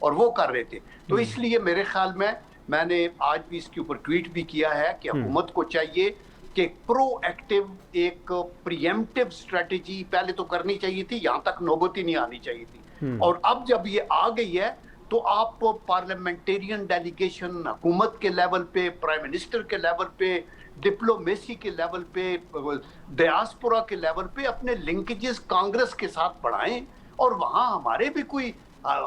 اور وہ کر رہے تھے. تو اس لیے میرے خیال میں نے آج بھی اس کے اوپر ٹویٹ بھی کیا ہے کہ حکومت کو چاہیے کہ پرو ایکٹیو ایک پریمپٹیو اسٹریٹجی پہلے تو کرنی چاہیے تھی, یہاں تک نوبت ہی نہیں آنی چاہیے تھی. اور اب جب یہ آ گئی ہے تو آپ پارلیمنٹیرین ڈیلیگیشن, حکومت کے لیول پہ, پرائم منسٹر کے لیول پہ, ڈپلومیسی کے لیول پہ, ڈیاسپورا کے لیول پہ اپنے لنکیجز کانگریس کے ساتھ بڑھائیں, اور وہاں ہمارے بھی کوئی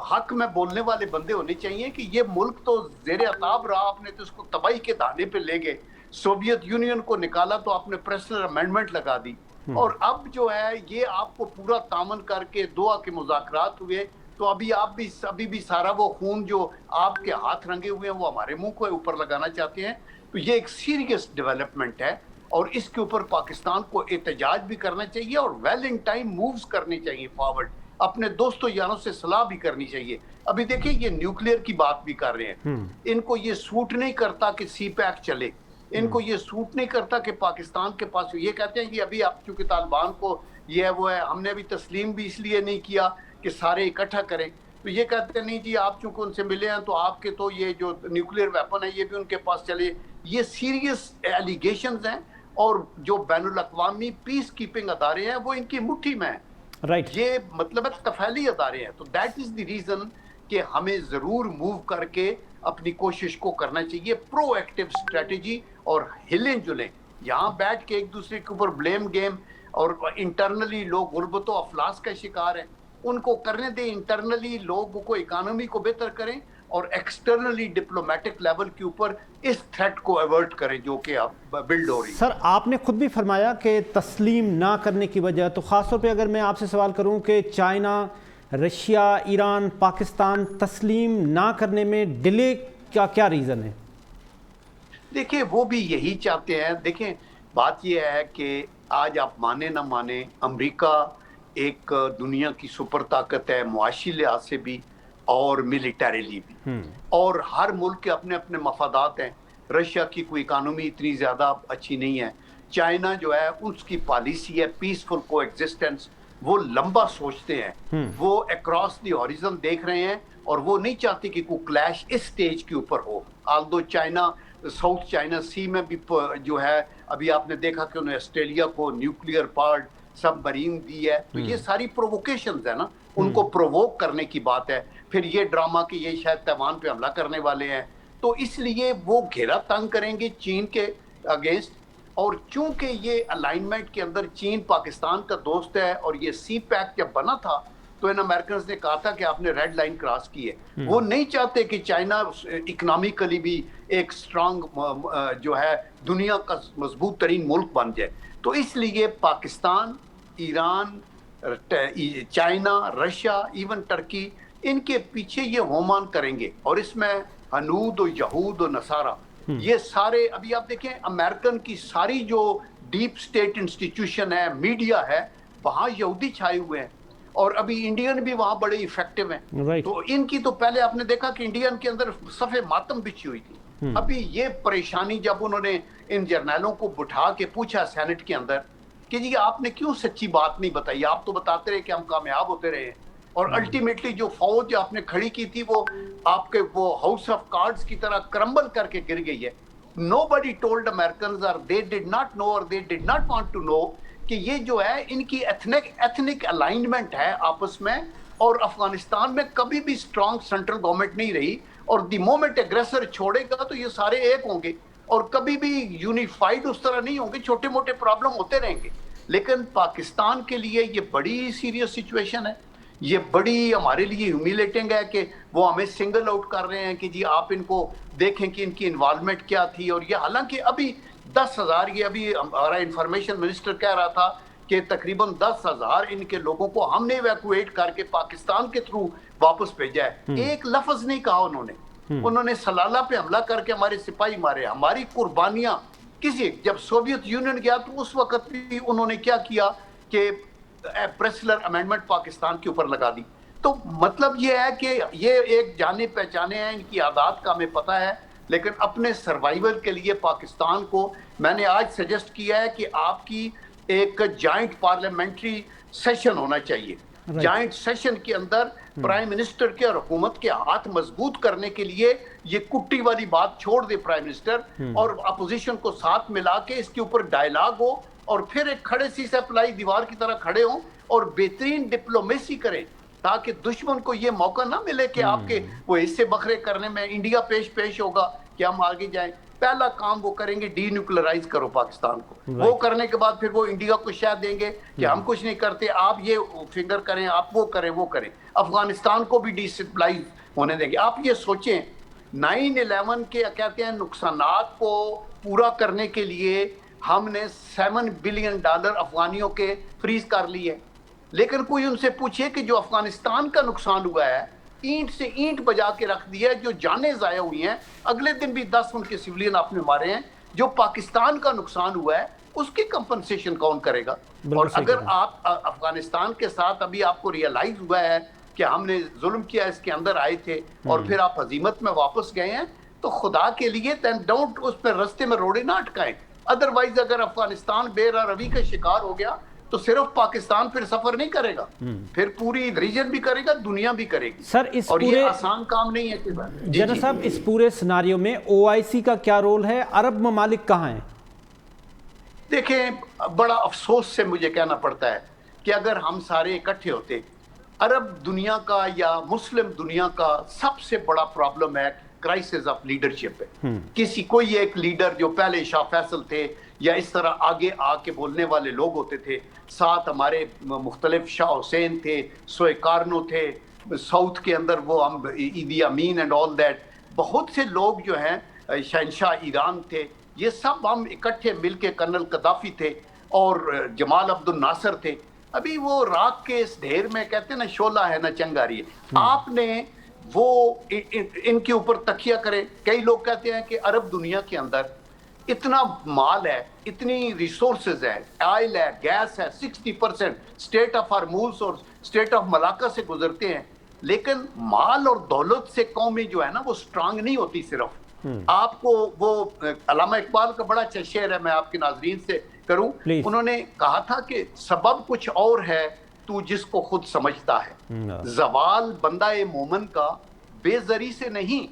حق میں بولنے والے بندے ہونے چاہیے کہ یہ ملک تو زیر عطاب رہا, آپ نے تو اس کو تباہی کے دانے پہ لے گئے. سوویت یونین کو نکالا تو آپ نے پریسنل امینڈمنٹ لگا دی, اور اب جو ہے یہ آپ کو پورا تعاون کر کے دعا کے مذاکرات ہوئے, تو ابھی بھی سارا وہ خون جو آپ کے ہاتھ رنگے ہوئے ہیں وہ ہمارے منہ کو اوپر لگانا چاہتے ہیں. تو یہ ایک سیریس ڈیولپمنٹ ہے, اور اس کے اوپر پاکستان کو احتجاج بھی کرنا چاہیے اور ویل ان ٹائم مووز کرنی چاہیے فارورڈ, اپنے دوستوں یاروں سے صلاح بھی کرنی چاہیے. ابھی دیکھیں یہ نیوکلیئر کی بات بھی کر رہے ہیں, ان کو یہ سوٹ نہیں کرتا کہ سی پیک چلے, ان کو یہ سوٹ نہیں کرتا کہ پاکستان کے پاس, یہ کہتے ہیں کہ ابھی آپ چونکہ طالبان کو یہ ہے وہ ہے, ہم نے ابھی تسلیم بھی اس لیے نہیں کیا کہ سارے اکٹھا کریں. تو یہ کہتے ہیں نہیں جی آپ چونکہ ان سے ملے ہیں تو آپ کے تو یہ جو نیوکلیئر ویپن ہے یہ بھی ان کے پاس چلے. یہ سیریس ایلیگیشنز ہیں, اور جو بین الاقوامی پیس کیپنگ ادارے ہیں وہ ان کی مٹھی میں ہیں. رائٹ, یہ مطلب ہے تفعیلی ادارے ہیں. تو دیٹ از دی ریزن کہ ہمیں ضرور موو کر کے اپنی کوشش کو کرنا چاہیے, پرو ایکٹیو اسٹریٹجی, اور ہلیں جلیں. یہاں بیٹھ کے ایک دوسرے کے اوپر بلیم گیم, اور انٹرنلی لوگ غربت و افلاس کا شکار ہیں, ان کو کرنے دیں. انٹرنلی لوگوں کو اکانومی کو بہتر کریں, اور ایکسٹرنلی ڈپلومیٹک لیول کے اوپر اس تھریٹ کو ایورٹ کریں جو کہ اب بلڈ ہو رہی ہے. سر آپ نے خود بھی فرمایا کہ تسلیم نہ کرنے کی وجہ, تو خاص طور پہ اگر میں آپ سے سوال کروں کہ چائنا, رشیا, ایران, پاکستان تسلیم نہ کرنے میں ڈیلے کا کیا ریزن ہے؟ دیکھیں وہ بھی یہی چاہتے ہیں. دیکھیں بات یہ ہے کہ آج آپ مانے نہ مانے, امریکہ ایک دنیا کی سپر طاقت ہے, معاشی لحاظ سے بھی اور ملیٹریلی بھی, اور ہر ملک کے اپنے اپنے مفادات ہیں. رشیا کی کوئی اکانومی اتنی زیادہ اچھی نہیں ہے. چائنا جو ہے اس کی پالیسی ہے پیسفل کو ایگزسٹنس, وہ لمبا سوچتے ہیں, وہ اکراس دی ہاریزن دیکھ رہے ہیں, اور وہ نہیں چاہتے کہ کوئی کلیش اس سٹیج کے اوپر ہو. آلدو چائنا ساؤتھ چائنا سی میں بھی جو ہے ابھی آپ نے دیکھا کہ انہیں آسٹریلیا کو نیوکلیئر پارٹ سب مرین دی ہے. تو یہ ساری پرووکیشنز ہیں نا, ان کو پرووک کرنے کی بات ہے. پھر یہ ڈرامہ کہ یہ شاید تیوان پہ حملہ کرنے والے ہیں, تو اس لیے وہ گھیرا تنگ کریں گے چین کے اگینسٹ. اور چونکہ یہ الائنمنٹ کے اندر چین پاکستان کا دوست ہے, اور یہ سی پیک جب بنا تھا تو ان امریکنز نے کہا تھا کہ آپ نے ریڈ لائن کراس کی ہے. وہ نہیں چاہتے کہ چائنا اکنامکلی بھی ایک سٹرانگ جو ہے دنیا کا مضبوط ترین ملک بن جائے. تو اس لیے Pakistan, Iran, China, Russia, even Turkey, ان کے پیچھے یہ ہومان کریں گے. اور اس میں ہنود و یہود و نصارہ, یہ سارے ابھی آپ دیکھیں امریکن کی ساری جو ڈیپ سٹیٹ انسٹیٹیوشن ہے, میڈیا ہے, وہاں یہودی چھائے ہوئے ہیں, اور ابھی انڈین بھی وہاں بڑے ایفیکٹو ہیں. تو ان کی تو پہلے آپ نے دیکھا کہ انڈین کے اندر صفحے ماتم بچھی ہوئی تھی. ابھی یہ پریشانی جب انہوں نے ان جرنیلوں کو بٹھا کے پوچھا سینٹ کے اندر کہ جی آپ نے کیوں سچی بات نہیں بتائی, آپ تو بتاتے رہے کہ ہم کامیاب ہوتے رہے, اور الٹیمیٹلی جو فوج آپ نے کھڑی کی تھی وہ آپ کے وہ ہاؤس آف کارڈز کی طرح کرمبل کر کے گر گئی ہے. Nobody told Americans, or they did not know, or they did not want to know کہ یہ جو ہے ان کی ایتھنک الائنمنٹ ہے آپس میں, اور افغانستان میں کبھی بھی اسٹرانگ سینٹرل گورنمنٹ نہیں رہی, اور دی مومنٹ ایگریسر چھوڑے گا تو یہ سارے ایک ہوں گے, اور کبھی بھی یونیفائڈ اس طرح نہیں ہوں گے, چھوٹے موٹے پرابلم ہوتے رہیں گے. لیکن پاکستان کے لیے یہ بڑی سیریس سچویشن ہے, یہ بڑی ہمارے لیے ہیومیلیٹنگ ہے کہ وہ ہمیں سنگل آؤٹ کر رہے ہیں کہ جی آپ ان کو دیکھیں کہ ان کی انوالومنٹ کیا تھی. اور یہ حالانکہ ابھی 10,000, یہ ابھی ہمارا انفارمیشن منسٹر کہہ رہا تھا کہ تقریباً 10,000 ان کے لوگوں کو ہم نے ایویکویٹ کر کے پاکستان کے تھرو واپس بھیجا ہے. ایک لفظ نہیں کہا انہوں نے سلالہ پہ حملہ کر کے ہمارے سپاہی مارے. ہماری قربانیاں کسی, جب سوویت یونین گیا تو اس وقت بھی انہوں نے کیا کیا کہ پریسلر امینڈمنٹ پاکستان کے اوپر لگا دی. تو مطلب یہ ہے کہ یہ ایک جانے پہچانے ہیں, ان کی عادات کا ہمیں پتہ ہے, لیکن اپنے سروائیول کے لیے پاکستان کو میں نے آج سجیسٹ کیا ہے کہ آپ کی ایک جوائنٹ پارلیمنٹری سیشن ہونا چاہیے, جائنٹ سیشن کے اندر پرائم منسٹر کے اور حکومت کے ہاتھ مضبوط کرنے کے لیے یہ کٹی والی بات چھوڑ دے پرائم منسٹر اور اپوزیشن کو ساتھ ملا کے اس کے اوپر ڈائلاگ ہو اور پھر ایک کھڑے سی سے پلائی دیوار کی طرح کھڑے ہوں اور بہترین ڈپلومیسی کریں تاکہ دشمن کو یہ موقع نہ ملے کہ آپ کے وہ حصے بکھرے کرنے میں انڈیا پیش ہوگا کہ ہم آگے جائیں. پہلا کام وہ کریں گے ڈی نیوکلرائز کرو پاکستان کو. وہ کرنے کے بعد پھر وہ انڈیا کو شاید دیں گے کہ ہم کچھ نہیں کرتے, آپ یہ فنگر کریں, آپ وہ کریں. افغانستان کو بھی ڈی اسٹیبلائز ہونے دیں گے. آپ یہ سوچیں 9/11 کے کہتے ہیں نقصانات کو پورا کرنے کے لیے ہم نے $7 بلین افغانیوں کے فریز کر لیے, لیکن کوئی ان سے پوچھے کہ جو افغانستان کا نقصان ہوا ہے اینٹ سے اینٹ بجا کے رکھ دیا ہے, جو جانیں ضائع ہوئی ہیں, اگلے دن بھی 10 ان کے سیولین آپ نے مارے ہیں, جو پاکستان کا نقصان ہوا ہے اس کی کمپنسیشن کون کرے گا؟ اور اگر آپ افغانستان کے ساتھ ابھی آپ کو ریئلائز ہوا ہے کہ ہم نے ظلم کیا, اس کے اندر آئے تھے اور پھر آپ ہزیمت میں واپس گئے ہیں, تو خدا کے لیے ڈونٹ اس پہ رستے میں روڑے نہ اٹکائیں. ادروائز اگر افغانستان بے روی کا شکار ہو گیا تو صرف پاکستان پھر سفر نہیں کرے گا, پھر پوری ریجن بھی کرے گا, دنیا بھی کرے گی. سر اس اور پورے یہ آسان کام نہیں ہے کہ جنرل صاحب اس پورے سناریو میں OIC کا کیا رول ہے؟ عرب ممالک کہاں ہیں؟ دیکھیں بڑا افسوس سے مجھے کہنا پڑتا ہے کہ اگر ہم سارے اکٹھے ہوتے, عرب دنیا کا یا مسلم دنیا کا سب سے بڑا پرابلم ہے کرائسس آف لیڈرشپ ہے. کسی کوئی ایک لیڈر جو پہلے شاہ فیصل تھے یا اس طرح آگے آ کے بولنے والے لوگ ہوتے تھے, ساتھ ہمارے مختلف شاہ حسین تھے, سوئے کارنو تھے, ساؤتھ کے اندر وہ ہم ایدی امین اینڈ آل دیٹ, بہت سے لوگ جو ہیں, شہنشاہ ایران تھے, یہ سب ہم اکٹھے مل کے, کرنل قذافی تھے اور جمال عبد الناصر تھے. ابھی وہ راک کے اس ڈھیر میں کہتے ہیں نا شعلہ ہے نہ چنگاری ہے, آپ نے وہ ان کے اوپر تکیہ کرے. کئی لوگ کہتے ہیں کہ عرب دنیا کے اندر اتنا مال ہے, اتنی ریسورسز ہے, آئل ہے, گیس ہے, 60% اسٹیٹ آف ہرموز اور اسٹیٹ آف ملاکا سے گزرتے ہیں, لیکن مال اور دولت سے قومیں جو ہے نا وہ سٹرانگ نہیں ہوتی. صرف آپ کو وہ علامہ اقبال کا بڑا اچھا شعر ہے, میں آپ کے ناظرین سے کروں. انہوں نے کہا تھا کہ سبب کچھ اور ہے تو جس کو خود سمجھتا ہے, زوال بندہ مومن کا بے زری سے نہیں,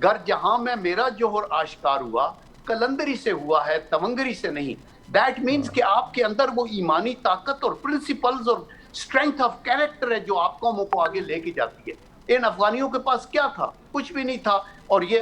گر جہاں میں میرا جوہر آشکار ہوا, کلندری سے ہوا ہے تونگری سے نہیں. دیٹ مینز کہ آپ کے اندر وہ ایمانی طاقت اور پرنسپلز اور اسٹرینتھ آف کیریکٹر ہے جو آپ قوموں کو آگے لے کے جاتی ہے. ان افغانیوں کے پاس کیا تھا؟ کچھ بھی نہیں تھا, اور یہ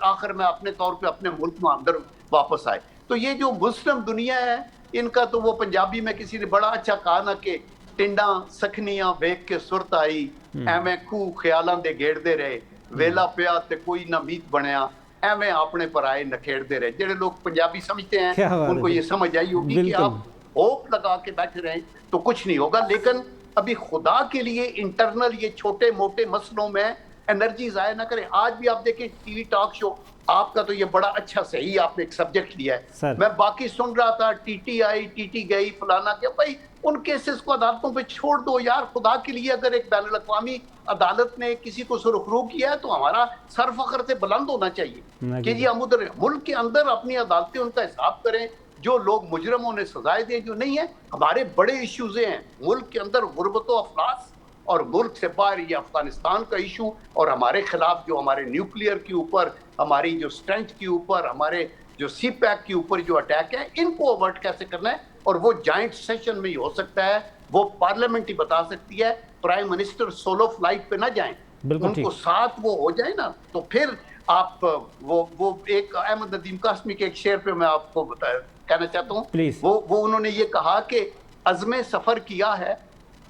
آخر میں اپنے طور پہ اپنے ملک میں اندر واپس آئے. تو یہ جو مسلم دنیا ہے ان کا, تو وہ پنجابی میں کسی نے بڑا اچھا کہا نا کہ ٹنڈاں سکھنیاں ویکھ کے سرت آئی, ایویں کھو خیالاں دے گھیڑدے رہے, ویلا پیا تے کوئی نہ میت بنیا, ایویں اپنے پرائے نکھیڑتے رہے. جڑے لوگ پنجابی سمجھتے ہیں ان کو یہ سمجھ آئی ہوگی کہ آپ ہوپ لگا کے بیٹھے رہیں تو کچھ نہیں ہوگا. لیکن ابھی خدا کے لیے انٹرنل یہ چھوٹے موٹے مسئلوں میں انرجی ضائع نہ کریں. آج بھی آپ دیکھیں ٹی وی ٹاک شو آپ کا, تو یہ بڑا اچھا صحیح آپ نے ایک سبجیکٹ لیا ہے. میں باقی سن رہا تھا T T I, T T گئی, فلانا کیا. بھائی ان کیسز کو عدالتوں پہ چھوڑ دو یار, خدا کے لیے. اگر ایک بین الاقوامی عدالت نے کسی کو سرخرو کیا ہے تو ہمارا سر فخر سے بلند ہونا چاہیے کہ جی ہم ادھر ملک کے اندر اپنی عدالتیں ان کا حساب کریں, جو لوگ مجرموں نے سزائے دیں, جو نہیں ہے. ہمارے بڑے ایشوز ہیں ملک کے اندر, غربت و افلاس, اور ملک سے باہر یہ افغانستان کا ایشو, اور ہمارے خلاف جو ہمارے نیوکلیئر کے اوپر, ہماری جو اسٹرینتھ کے اوپر, ہمارے جو سی پیک کے اوپر جو اٹیک ہے, ان کو اوورٹ کیسے کرنا ہے. اور وہ جوائنٹ سیشن میں ہی ہو سکتا ہے, وہ پارلیمنٹ ہی بتا سکتی ہے. پرائم منسٹر سولو فلائٹ پہ نہ جائیں, ان کو ساتھ وہ ہو جائے نا, تو پھر آپ وہ ایک احمد ندیم قاسمی کے ایک شعر پہ میں آپ کو کہنا چاہتا ہوں. وہ انہوں نے یہ کہا کہ عزم سفر کیا ہے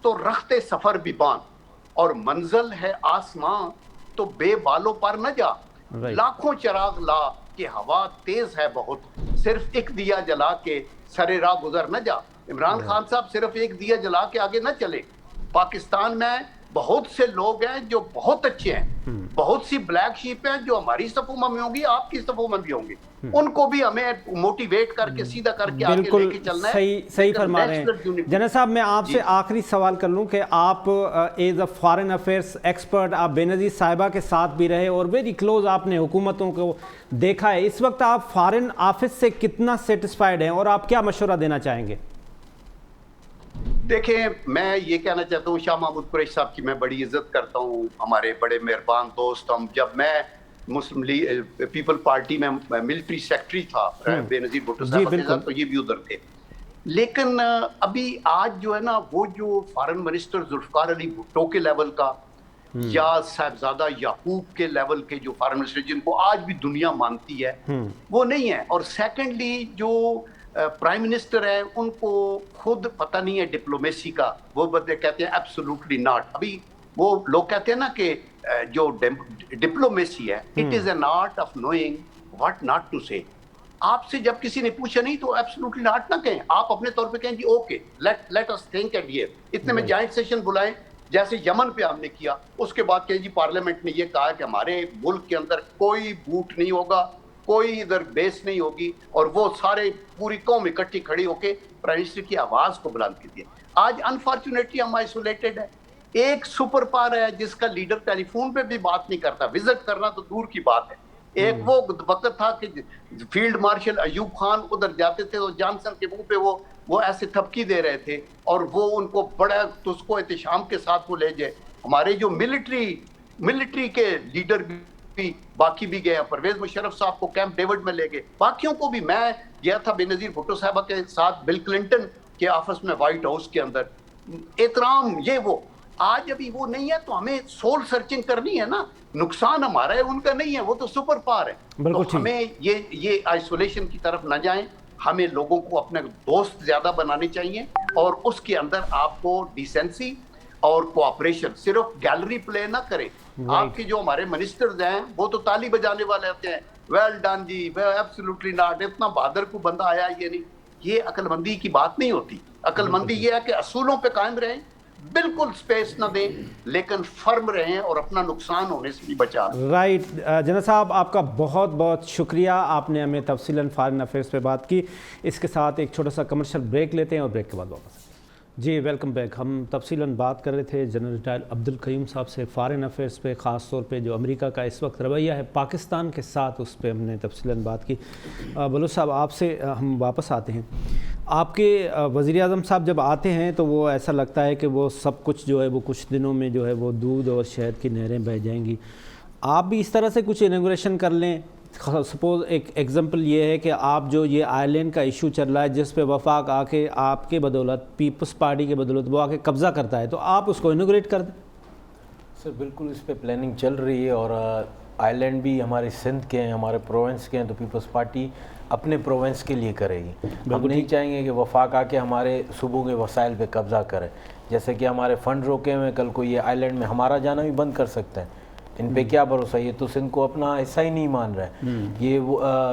تو رخت سفر بھی باندھ, اور منزل ہے آسماں تو بے بالوں پر نہ جا, لاکھوں چراغ لا کہ ہوا تیز ہے بہت, صرف ایک دیا جلا کے سرے راہ گزر نہ جا. عمران خان صاحب صرف ایک دیا جلا کے آگے نہ چلے. پاکستان میں بہت سے لوگ ہیں جو بہت اچھے ہیں, بہت سی بلیک شیپ ہیں جو ہماری صفوں میں ہوں گی, آپ کی صفوں میں بھی ہوں گے. ان کو بھی ہمیں موٹیویٹ کر کے سیدھا کر کے آگے لے کے چلنا ہے. صحیح فرما رہے ہیں جنرل صاحب. میں آپ سے آخری سوال کر لوں کہ آپ as a foreign affairs expert, آپ بے نظیر صاحبہ کے ساتھ بھی رہے اور ویری کلوز آپ نے حکومتوں کو دیکھا ہے. اس وقت آپ فارن آفس سے کتنا سیٹسفائیڈ ہیں اور آپ کیا مشورہ دینا چاہیں گے؟ دیکھیں میں یہ کہنا چاہتا ہوں شاہ محمود قریشی صاحب کی میں بڑی عزت کرتا ہوں, ہمارے بڑے مہربان دوست. ہم جب میں مسلم لیگ پیپل پارٹی میں ملٹری سیکٹری تھا بے نظیر بھٹو صاحب کے ساتھ, تو یہ بھی ادھر تھے. لیکن ابھی آج جو ہے نا وہ جو فارن منسٹر ذوالفقار علی بھٹو کے لیول کا یا صاحبزادہ یعقوب کے لیول کے جو فارن منسٹر جن کو آج بھی دنیا مانتی ہے وہ نہیں ہے. اور سیکنڈلی جو پرائم منسٹر ہے ان کو خود پتہ نہیں ہے ڈپلومیسی کا, وہ بندے کہتے ہیں ایبسولوٹلی ناٹ. ابھی وہ لوگ کہتے ہیں نا کہ جو ڈپلومیسی ہے it is an art of knowing what not to say. آپ سے جب کسی نے پوچھا نہیں تو ایبسولوٹلی ناٹ نہ کہیں, آپ اپنے طور پہ کہیں جی okay let us think and یہ اتنے میں جوائنٹ سیشن بلائیں جیسے یمن پہ ہم نے کیا. اس کے بعد کہیں جی پارلیمنٹ نے یہ کہا کہ ہمارے ملک کے اندر کوئی بوٹ نہیں ہوگا, کوئی ادھر بیس نہیں ہوگی, اور وہ سارے پوری قوم اکٹھی کھڑی ہو کے پرائم منسٹر کی آواز کو بلند کی. آج انفارچونیٹلی ہم آئسولیٹڈ ہے. ایک سپر پاور ہے جس کا لیڈر ٹیلی فون پہ بھی بات نہیں کرتا, وزٹ کرنا تو دور کی بات ہے. ایک وہ وقت تھا کہ فیلڈ مارشل ایوب خان ادھر جاتے تھے تو جانسن کے منہ پہ وہ ایسے تھپکی دے رہے تھے, اور وہ ان کو بڑا اس کو احتشام کے ساتھ وہ لے جائے. ہمارے جو ملٹری کے لیڈر بھی باقی بھی گئے, پرویز مشرف صاحب کو کیمپ ڈیوڈ میں لے گئے, باقیوں کو بھی. میں گیا تھا بے نظیر بھٹو صاحبہ کے ساتھ بل کلنٹن کے آفس میں وائٹ ہاؤس کے اندر, احترام یہ وہ. آج ابھی وہ نہیں ہے تو ہمیں سول سرچنگ کرنی ہے نا. نقصان ہمارا ہے, ان کا نہیں ہے, وہ تو سپر پاور ہے. تو ہمیں یہ آئسولیشن کی طرف نہ جائیں, ہمیں لوگوں کو اپنے دوست زیادہ بنانے چاہیے, اور اس کے اندر آپ کو ڈیسنسی اور کوآپریشن, صرف گیلری پلے نہ کریں. آپ کے جو ہمارے منسٹرز ہیں وہ تو تالی بجانے والے ہوتے ہیں, ویل ڈن جی, ایبسولوٹلی ناٹ, اتنا بہادر کو بندہ آیا یہ نہیں. یہ عقل مندی کی بات نہیں ہوتی. عقل مندی یہ ہے کہ اصولوں پہ قائم رہیں, بالکل سپیس نہ دیں, لیکن فرم رہیں اور اپنا نقصان ہونے سے بھی بچا. رائٹ جنرل صاحب, آپ کا بہت بہت شکریہ, آپ نے ہمیں تفصیلاً فارن افیئرس پہ بات کی. اس کے ساتھ ایک چھوٹا سا کمرشل بریک لیتے ہیں اور بریک کے بعد واپس. جی ویلکم بیک. ہم تفصیلاً بات کر رہے تھے جنرل ریٹائر عبدالقیوم صاحب سے فارن افیئرس پہ, خاص طور پہ جو امریکہ کا اس وقت رویہ ہے پاکستان کے ساتھ, اس پہ ہم نے تفصیلاً بات کی. بلوچ صاحب آپ سے ہم واپس آتے ہیں. آپ کے وزیر اعظم صاحب جب آتے ہیں تو وہ ایسا لگتا ہے کہ وہ سب کچھ جو ہے وہ کچھ دنوں میں جو ہے وہ دودھ اور شہد کی نہریں بہہ جائیں گی. آپ بھی اس طرح سے کچھ انوگریشن کر لیں. سپوز ایک ایگزامپل یہ ہے کہ آپ جو یہ آئرلینڈ کا ایشو چل رہا ہے جس پہ وفاق آ کے آپ کے بدولت, پیپلز پارٹی کے بدولت وہ آ کے قبضہ کرتا ہے, تو آپ اس کو انوگریٹ کر دیں. سر بالکل اس پہ پلاننگ چل رہی ہے, اور آئرلینڈ بھی ہمارے سندھ کے ہیں, ہمارے پروونس کے ہیں, تو پیپلز پارٹی اپنے پروونس کے لیے کرے گی. ہم نہیں چاہیں گے کہ وفاق آ کے ہمارے صوبوں کے وسائل پہ قبضہ کرے. جیسے کہ ہمارے فنڈ روکے ہوئے, کل کو یہ آئرلینڈ میں ہمارا جانا بھی بند کر سکتے ہیں. ان پہ کیا بھروسہ, یہ تو سندھ کو اپنا حصہ ہی نہیں مان رہا ہے. یہ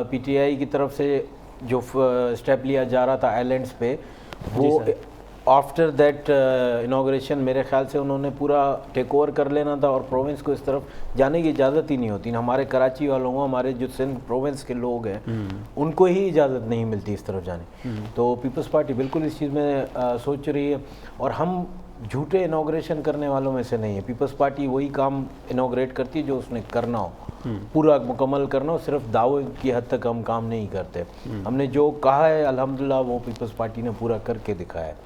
پی ٹی آئی کی طرف سے جو اسٹیپ لیا جا رہا تھا آئرلینڈس پہ, وہ آفٹر دیٹ انوگریشن میرے خیال سے انہوں نے پورا ٹیک اوور کر لینا تھا, اور پروونس کو اس طرف جانے کی اجازت ہی نہیں ہوتی. ہمارے کراچی والوں کو, ہمارے جو سندھ پروونس کے لوگ ہیں ان کو ہی اجازت نہیں ملتی اس طرف جانے. تو پیپلز پارٹی بالکل اس چیز میں سوچ رہی ہے, اور ہم جھوٹے انوگریشن کرنے والوں میں سے نہیں ہے. پیپلز پارٹی وہی کام انوگریٹ کرتی ہے جو اس نے کرنا ہو, پورا مکمل کرنا ہو. صرف دعوے کی حد تک ہم کام نہیں کرتے. ہم نے جو کہا ہے الحمدللہ وہ پیپلز پارٹی نے پورا کر کے دکھایا ہے.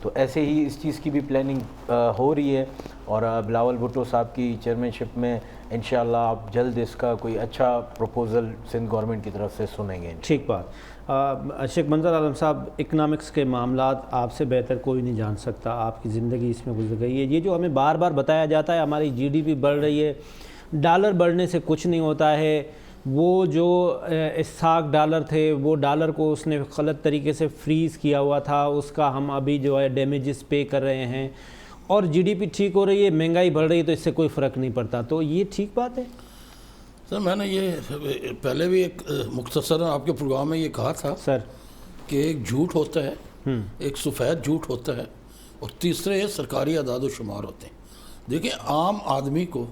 تو ایسے ہی اس چیز کی بھی پلاننگ ہو رہی ہے, اور بلاول بھٹو صاحب کی چیئرمین شپ میں انشاءاللہ آپ جلد اس کا کوئی اچھا پروپوزل سندھ گورنمنٹ کی طرف سے سنیں گے. ٹھیک بات. شیخ منظر عالم صاحب, اکنامکس کے معاملات آپ سے بہتر کوئی نہیں جان سکتا, آپ کی زندگی اس میں گزر گئی ہے. یہ جو ہمیں بار بار بتایا جاتا ہے ہماری جی ڈی پی بڑھ رہی ہے, ڈالر بڑھنے سے کچھ نہیں ہوتا ہے, وہ جو اسحاق ڈالر تھے وہ ڈالر کو اس نے غلط طریقے سے فریز کیا ہوا تھا, اس کا ہم ابھی جو ہے ڈیمیجز پے کر رہے ہیں, اور جی ڈی پی ٹھیک ہو رہی ہے, مہنگائی بڑھ رہی ہے, تو اس سے کوئی فرق نہیں پڑتا. تو یہ ٹھیک بات ہے؟ سر میں نے یہ پہلے بھی ایک مختصراً آپ کے پروگرام میں یہ کہا تھا سر کہ ایک جھوٹ ہوتا ہے, ایک سفید جھوٹ ہوتا ہے, اور تیسرے سرکاری اعداد و شمار ہوتے ہیں. دیکھیں عام آدمی کو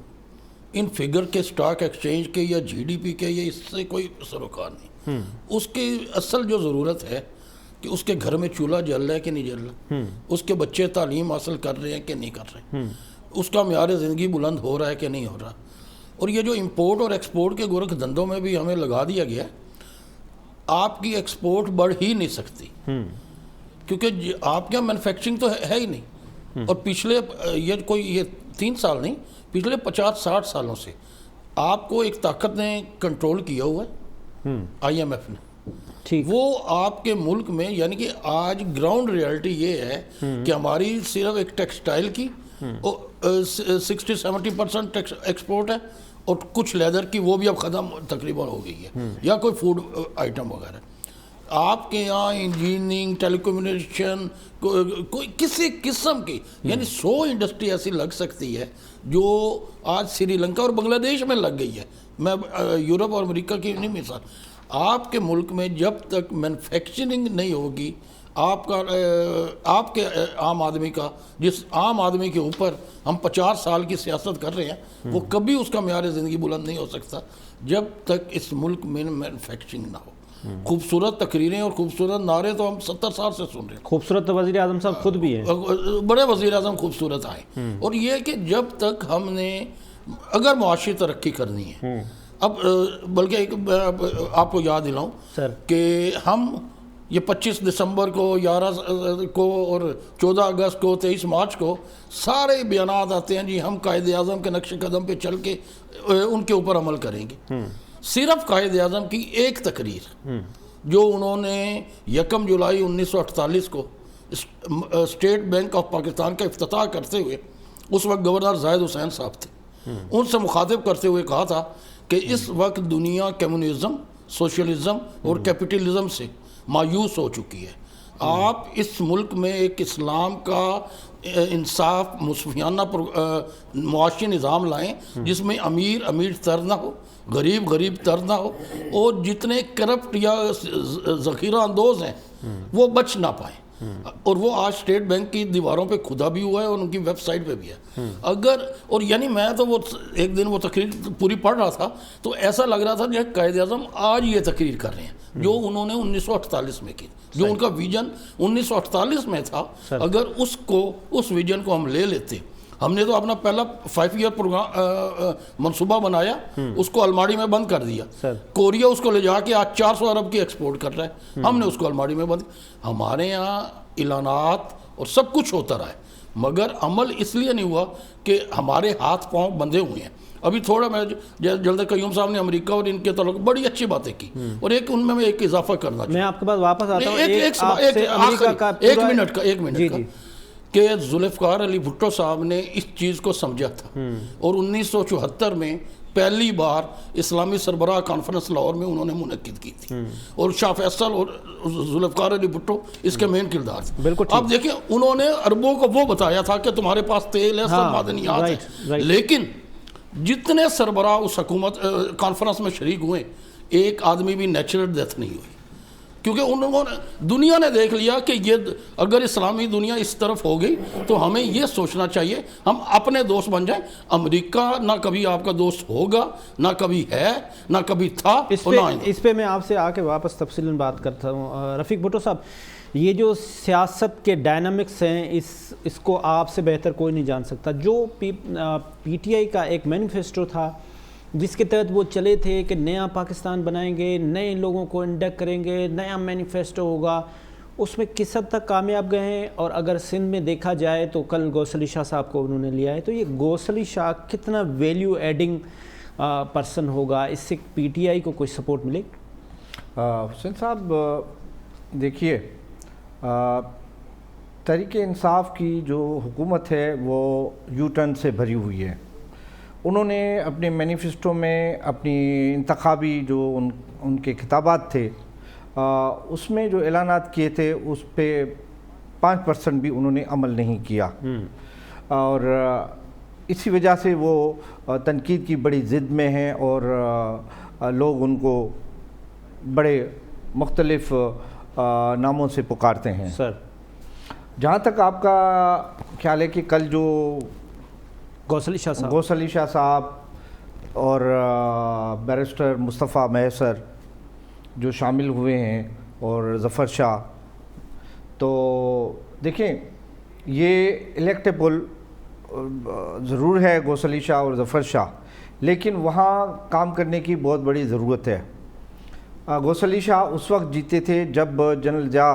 ان فگر کے اسٹاک ایکسچینج کے یا جی ڈی پی کے یا اس سے کوئی سروکار نہیں. اس کی اصل جو ضرورت ہے کہ اس کے گھر میں چولہا جل رہا ہے کہ نہیں جل رہا, اس کے بچے تعلیم حاصل کر رہے ہیں کہ نہیں کر رہے, اس کا معیار زندگی بلند ہو رہا ہے کہ نہیں ہو رہا. اور یہ جو امپورٹ اور ایکسپورٹ کے گورکھ دھندوں میں بھی ہمیں لگا دیا گیا ہے, آپ کی ایکسپورٹ بڑھ ہی نہیں سکتی. کیونکہ آپ کے یہاں مینوفیکچرنگ تو ہے ہی نہیں، اور پچھلے یہ 3 سال نہیں، پچھلے 50-60 سالوں سے آپ کو ایک طاقت نے کنٹرول کیا ہوا ہے، آئی ایم ایف نے، وہ آپ کے ملک میں، یعنی کہ آج گراؤنڈ ریالٹی یہ ہے کہ ہماری صرف ایک ٹیکسٹائل کی 60-70% ایکسپورٹ ہے، اور کچھ لیدر کی، وہ بھی اب ختم تقریباً ہو گئی ہے، یا کوئی فوڈ آئٹم وغیرہ۔ آپ کے یہاں انجینئرنگ، ٹیلی کمیونیکیشن، کوئی کسی قسم کی، یعنی 100 انڈسٹری ایسی لگ سکتی ہے جو آج سری لنکا اور بنگلہ دیش میں لگ گئی ہے، میں یورپ اور امریکہ کی نہیں مثال۔ آپ کے ملک میں جب تک مینوفیکچرنگ نہیں ہوگی، آپ کے عام آدمی کا، جس عام آدمی کے اوپر ہم 50 سال کی سیاست کر رہے ہیں، وہ کبھی اس کا معیار زندگی بلند نہیں ہو سکتا جب تک اس ملک میں مینوفیکچرنگ نہ ہو۔ خوبصورت تقریریں اور خوبصورت نعرے تو ہم 70 سال سے سن رہے ہیں، خوبصورت وزیر اعظم صاحب خود بھی ہیں، بڑے وزیر اعظم خوبصورت آئے، اور یہ کہ جب تک ہم نے اگر معاشی ترقی کرنی ہے، اب بلکہ آپ کو یاد دلاؤں کہ ہم یہ 25 دسمبر کو، 11 کو اور 14 اگست کو، 23 مارچ کو سارے بیانات آتے ہیں، جی ہم قائد اعظم کے نقش قدم پہ چل کے ان کے اوپر عمل کریں گے۔ صرف قائد اعظم کی ایک تقریر جو انہوں نے 1 جولائی 1948 کو اسٹیٹ بینک آف پاکستان کا افتتاح کرتے ہوئے، اس وقت گورنر زاہد حسین صاحب تھے، ان سے مخاطب کرتے ہوئے کہا تھا کہ اس وقت دنیا کمیونزم، سوشلزم اور کیپٹلزم سے مایوس ہو چکی ہے، آپ اس ملک میں ایک اسلام کا انصاف منصفانہ معاشی نظام لائیں جس میں امیر تر نہ ہو، غریب تر نہ ہو، اور جتنے کرپٹ یا ذخیرہ اندوز ہیں وہ بچ نہ پائیں۔ اور وہ آج اسٹیٹ بینک کی دیواروں پہ کھدا بھی ہوا ہے اور ان کی ویب سائٹ پہ بھی ہے۔ اگر، اور یعنی میں تو وہ ایک دن وہ تقریر پوری پڑھ رہا تھا تو ایسا لگ رہا تھا جیسے قائد اعظم آج یہ تقریر کر رہے ہیں جو انہوں نے 1948 میں کی، جو ان کا ویژن 1948 میں تھا۔ اگر اس ویژن کو ہم لے لیتے، ہم نے تو اپنا پہلا 5 ایئر پروگرام منصوبہ بنایا، اس کو الماڑی میں بند کر دیا۔ کوریا اس کو لے جا کے آج 400 ارب کی ایکسپورٹ کر رہا ہے، ہم نے اس کو الماڑی میں بند۔ ہمارے یہاں اعلانات اور سب کچھ ہوتا رہا ہے، مگر عمل اس لیے نہیں ہوا کہ ہمارے ہاتھ پاؤں بندھے ہوئے ہیں۔ ابھی تھوڑا میں جلد قیوم صاحب نے امریکہ اور ان کے تعلق بڑی اچھی باتیں کی، اور ان میں ایک اضافہ کرنا چاہتا ہوں۔ میں آپ کے پاس واپس آتا ہوں، ایک منٹ کا کہ ذوالفقار علی بھٹو صاحب نے اس چیز کو سمجھا تھا، اور 1974 میں پہلی بار اسلامی سربراہ کانفرنس لاہور میں انہوں نے منعقد کی تھی، اور شاہ فیصل اور ذوالفقار علی بھٹو اس کے مین کردار تھے۔ اب دیکھیں، انہوں نے عربوں کو وہ بتایا تھا کہ تمہارے پاس تیل ہے، سب معدنیات ہیں، لیکن جتنے سربراہ اس حکومت کانفرنس میں شریک ہوئے، ایک آدمی بھی نیچرل ڈیتھ نہیں ہوئی، کیونکہ انہوں نے، دنیا نے دیکھ لیا کہ یہ اگر اسلامی دنیا اس طرف ہو گئی تو ہمیں یہ سوچنا چاہیے ہم اپنے دوست بن جائیں۔ امریکہ نہ کبھی آپ کا دوست ہوگا، نہ کبھی ہے، نہ کبھی تھا۔ اس پہ میں آپ سے آ کے واپس تفصیلاً بات کرتا ہوں۔ رفیق بھٹو صاحب، یہ جو سیاست کے ڈائنامکس ہیں، اس کو آپ سے بہتر کوئی نہیں جان سکتا۔ جو پی ٹی آئی کا ایک مینیفیسٹو تھا جس کے تحت وہ چلے تھے کہ نیا پاکستان بنائیں گے، نئے لوگوں کو انڈکٹ کریں گے، نیا مینیفیسٹو ہوگا، اس میں کس حد تک کامیاب گئے ہیں؟ اور اگر سندھ میں دیکھا جائے تو کل گوث علی شاہ صاحب کو انہوں نے لیا ہے، تو یہ گوث علی شاہ کتنا ویلیو ایڈنگ پرسن ہوگا؟ اس سے پی ٹی آئی کو کوئی سپورٹ ملے؟ حسین صاحب دیکھیے، تحریک انصاف کی جو حکومت ہے وہ یو ٹرن سے بھری ہوئی ہے۔ انہوں نے اپنے مینیفیسٹو میں اپنی انتخابی جو ان کے خطابات تھے، اس میں جو اعلانات کیے تھے اس پہ 5% بھی انہوں نے عمل نہیں کیا، اور اسی وجہ سے وہ تنقید کی بڑی ضد میں ہیں، اور لوگ ان کو بڑے مختلف ناموں سے پکارتے ہیں۔ سر، جہاں تک آپ کا خیال ہے کہ کل جو گوث علی شاہ صاحب اور بیرسٹر مصطفیٰ محسر جو شامل ہوئے ہیں، اور ظفر شاہ، تو دیکھیں یہ الیکٹیبل ضرور ہے گوث علی شاہ اور ظفر شاہ، لیکن وہاں کام کرنے کی بہت بڑی ضرورت ہے۔ گوث علی شاہ اس وقت جیتے تھے جب جنرل ضیاء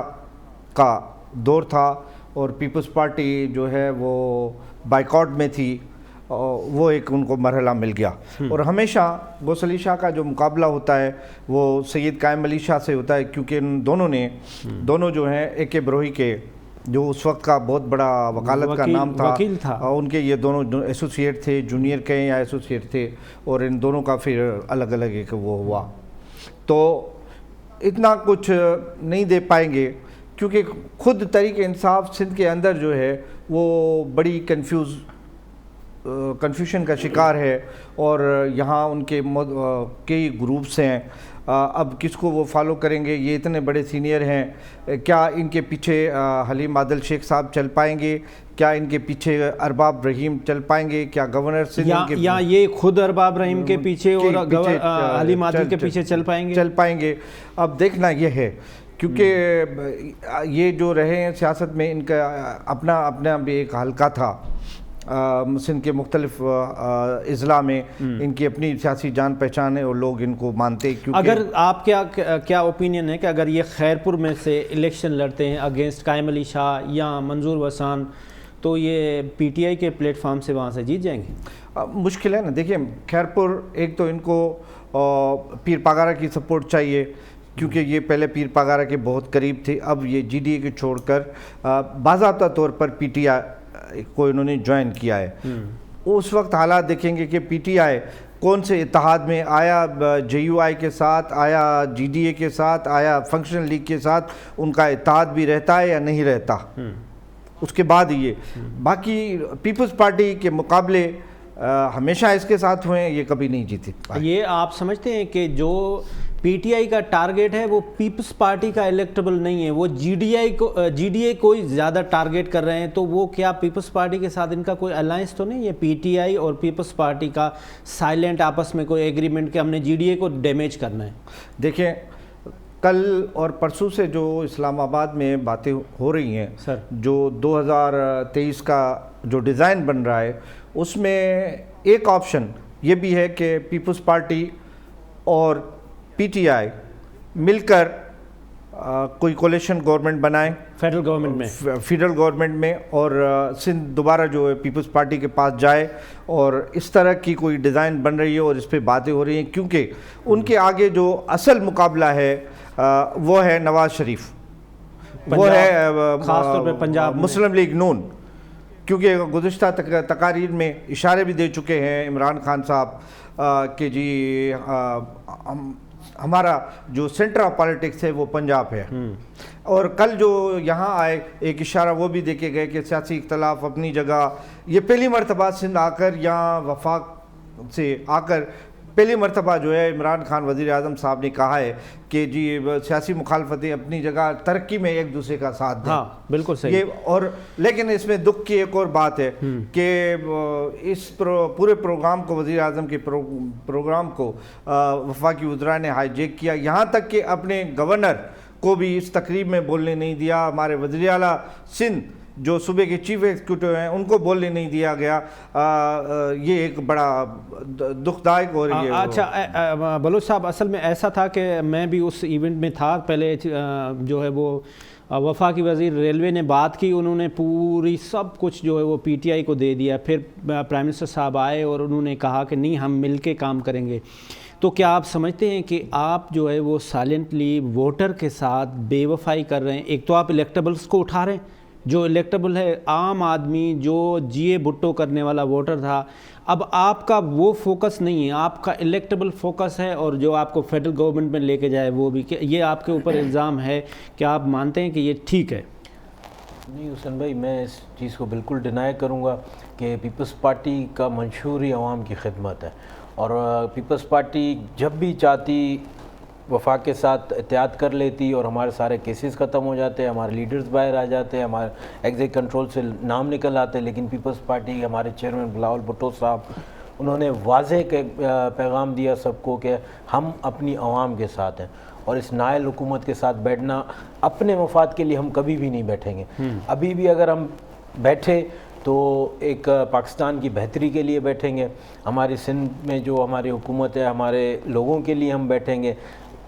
کا دور تھا اور پیپلز پارٹی جو ہے وہ بائیکاٹ میں تھی، وہ ایک ان کو مرحلہ مل گیا. اور ہمیشہ غوث علی شاہ کا جو مقابلہ ہوتا ہے وہ سید قائم علی شاہ سے ہوتا ہے، کیونکہ ان دونوں جو ہیں اے کے بروہی کے جو اس وقت کا بہت بڑا وکالت کا نام تھا، وکیل تھا، ان کے یہ دونوں ایسوسیٹ تھے، جونیئر کہیں یا ایسوسیٹ تھے، اور ان دونوں کا پھر الگ الگ ایک وہ ہوا. تو اتنا کچھ نہیں دے پائیں گے کیونکہ خود تحریک انصاف سندھ کے اندر جو ہے وہ بڑی کنفیوژن کا شکار ہے، اور یہاں ان کے کئی گروپس ہیں. اب کس کو وہ فالو کریں گے؟ یہ اتنے بڑے سینئر ہیں، کیا ان کے پیچھے حلیم عادل شیخ صاحب چل پائیں گے؟ کیا ان کے پیچھے ارباب رحیم چل پائیں گے؟ کیا گورنر سندھ یا یہ خود ارباب رحیم کے پیچھے اور حلیم عادل کے پیچھے چل پائیں گے؟ اب دیکھنا یہ ہے، کیونکہ یہ جو رہے ہیں سیاست میں، ان کا اپنا بھی ایک حلقہ تھا سندھ کے مختلف اضلاع میں، ان کی اپنی سیاسی جان پہچان ہے اور لوگ ان کو مانتے. اگر آپ کیا اوپینین ہے کہ اگر یہ خیرپور میں سے الیکشن لڑتے ہیں اگینسٹ قائم علی شاہ یا منظور وسان، تو یہ پی ٹی آئی کے پلیٹ فارم سے وہاں سے جیت جائیں گے؟ مشکل ہے نا. دیکھیں خیرپور ایک تو ان کو پیر پاگارا کی سپورٹ چاہیے، کیونکہ یہ پہلے پیر پاگارا کے بہت قریب تھے. اب یہ جی ڈی اے کے چھوڑ کر باضابطہ طور پر پی ٹی آئی کو انہوں نے جوائن کیا ہے. اس وقت حالات دیکھیں گے کہ پی ٹی آئی کون سے اتحاد میں آیا، جے یو آئی کے ساتھ آیا، جی ڈی اے کے ساتھ آیا، فنکشنل لیگ کے ساتھ ان کا اتحاد بھی رہتا ہے یا نہیں رہتا. اس کے بعد یہ باقی پیپلز پارٹی کے مقابلے ہمیشہ اس کے ساتھ ہوئے ہیں، یہ کبھی نہیں جیتے. یہ آپ سمجھتے ہیں کہ جو پی ٹی آئی کا ٹارگیٹ ہے وہ پیپلز پارٹی کا الیکٹیبل نہیں ہے، وہ جی ڈی اے کو زیادہ ٹارگیٹ کر رہے ہیں، تو وہ کیا پیپلز پارٹی کے ساتھ ان کا کوئی الائنس تو نہیں ہے؟ پی ٹی آئی اور پیپلز پارٹی کا سائلنٹ آپس میں کوئی ایگریمنٹ کہ ہم نے جی ڈی اے کو ڈیمیج کرنا ہے؟ دیکھیں کل اور پرسوں سے جو اسلام آباد میں باتیں ہو رہی ہیں سر، جو 2023 کا جو ڈیزائن بن رہا ہے، اس میں ایک آپشن یہ بھی ہے کہ پیپلز پارٹی اور پی ٹی آئی مل کر کوئی کولیشن گورنمنٹ بنائیں فیڈرل گورنمنٹ میں، اور سندھ دوبارہ جو ہے پیپلز پارٹی کے پاس جائے، اور اس طرح کی کوئی ڈیزائن بن رہی ہے اور اس پہ باتیں ہو رہی ہیں. کیونکہ ان کے آگے جو اصل مقابلہ ہے وہ ہے نواز شریف، وہ ہے خاص طور پہ پنجاب مسلم لیگ نون. کیونکہ گزشتہ تقاریر میں اشارے بھی دے چکے ہیں عمران خان صاحب کہ جی ہمارا جو سینٹر آف پالیٹکس ہے وہ پنجاب ہے. اور کل جو یہاں آئے ایک اشارہ وہ بھی دیکھے گئے کہ سیاسی اختلاف اپنی جگہ، یہ پہلی مرتبہ سندھ آ کر یا وفاق سے آ کر پہلی مرتبہ جو ہے عمران خان وزیر اعظم صاحب نے کہا ہے کہ جی سیاسی مخالفتیں اپنی جگہ، ترقی میں ایک دوسرے کا ساتھ دیں. ہاں بالکل صحیح. یہ اور لیکن اس میں دکھ کی ایک اور بات ہے کہ اس پورے پروگرام کو، وزیر اعظم کے پروگرام کو وفاقی وزراء نے ہائی جیک کیا، یہاں تک کہ اپنے گورنر کو بھی اس تقریب میں بولنے نہیں دیا. ہمارے وزیر اعلیٰ سندھ جو صوبے کے چیف ایگزیکٹو ہیں ان کو بولنے نہیں دیا گیا. یہ ایک بڑا دکھ دائق ہو رہی ہے. اچھا بلوچ صاحب، اصل میں ایسا تھا کہ میں بھی اس ایونٹ میں تھا. پہلے جو ہے وہ وفاقی وزیر ریلوے نے بات کی، انہوں نے پوری سب کچھ جو ہے وہ پی ٹی آئی کو دے دیا. پھر پرائم منسٹر صاحب آئے اور انہوں نے کہا کہ نہیں ہم مل کے کام کریں گے. تو کیا آپ سمجھتے ہیں کہ آپ جو ہے وہ سائلنٹلی ووٹر کے ساتھ بے وفائی کر رہے ہیں؟ ایک تو آپ الیکٹیبلز کو اٹھا رہے ہیں، جو الیکٹیبل ہے عام آدمی جو جی اے بھٹو کرنے والا ووٹر تھا. اب آپ کا وہ فوکس نہیں ہے، آپ کا الیکٹیبل فوکس ہے، اور جو آپ کو فیڈرل گورنمنٹ میں لے کے جائے وہ بھی. یہ آپ کے اوپر الزام ہے کہ آپ مانتے ہیں کہ یہ ٹھیک ہے؟ نہیں حسین بھائی، میں اس چیز کو بالکل ڈینائی کروں گا کہ پیپلز پارٹی کا منشور ہی عوام کی خدمت ہے، اور پیپلز پارٹی جب بھی چاہتی وفاق کے ساتھ اتحاد کر لیتی اور ہمارے سارے کیسز ختم ہو جاتے، ہمارے لیڈرز باہر آ جاتے، ہمارے ایگزیکٹ کنٹرول سے نام نکل آتے. لیکن پیپلز پارٹی ہمارے چیئرمین بلاول بھٹو صاحب، انہوں نے واضح پیغام دیا سب کو کہ ہم اپنی عوام کے ساتھ ہیں، اور اس نائل حکومت کے ساتھ بیٹھنا اپنے مفاد کے لیے ہم کبھی بھی نہیں بیٹھیں گے. ابھی بھی اگر ہم بیٹھے تو ایک پاکستان کی بہتری کے لیے بیٹھیں گے. ہماری سندھ میں جو ہماری حکومت ہے، ہمارے لوگوں کے لیے ہم بیٹھیں گے.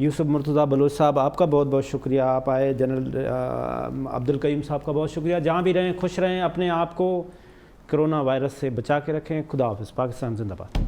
یوسف مرتضیٰ بلوچ صاحب آپ کا بہت بہت شکریہ، آپ آئے۔ جنرل عبدالقیوم صاحب کا بہت شکریہ۔ جہاں بھی رہیں خوش رہیں، اپنے آپ کو کرونا وائرس سے بچا کے رکھیں۔ خدا حافظ۔ پاکستان زندہ باد۔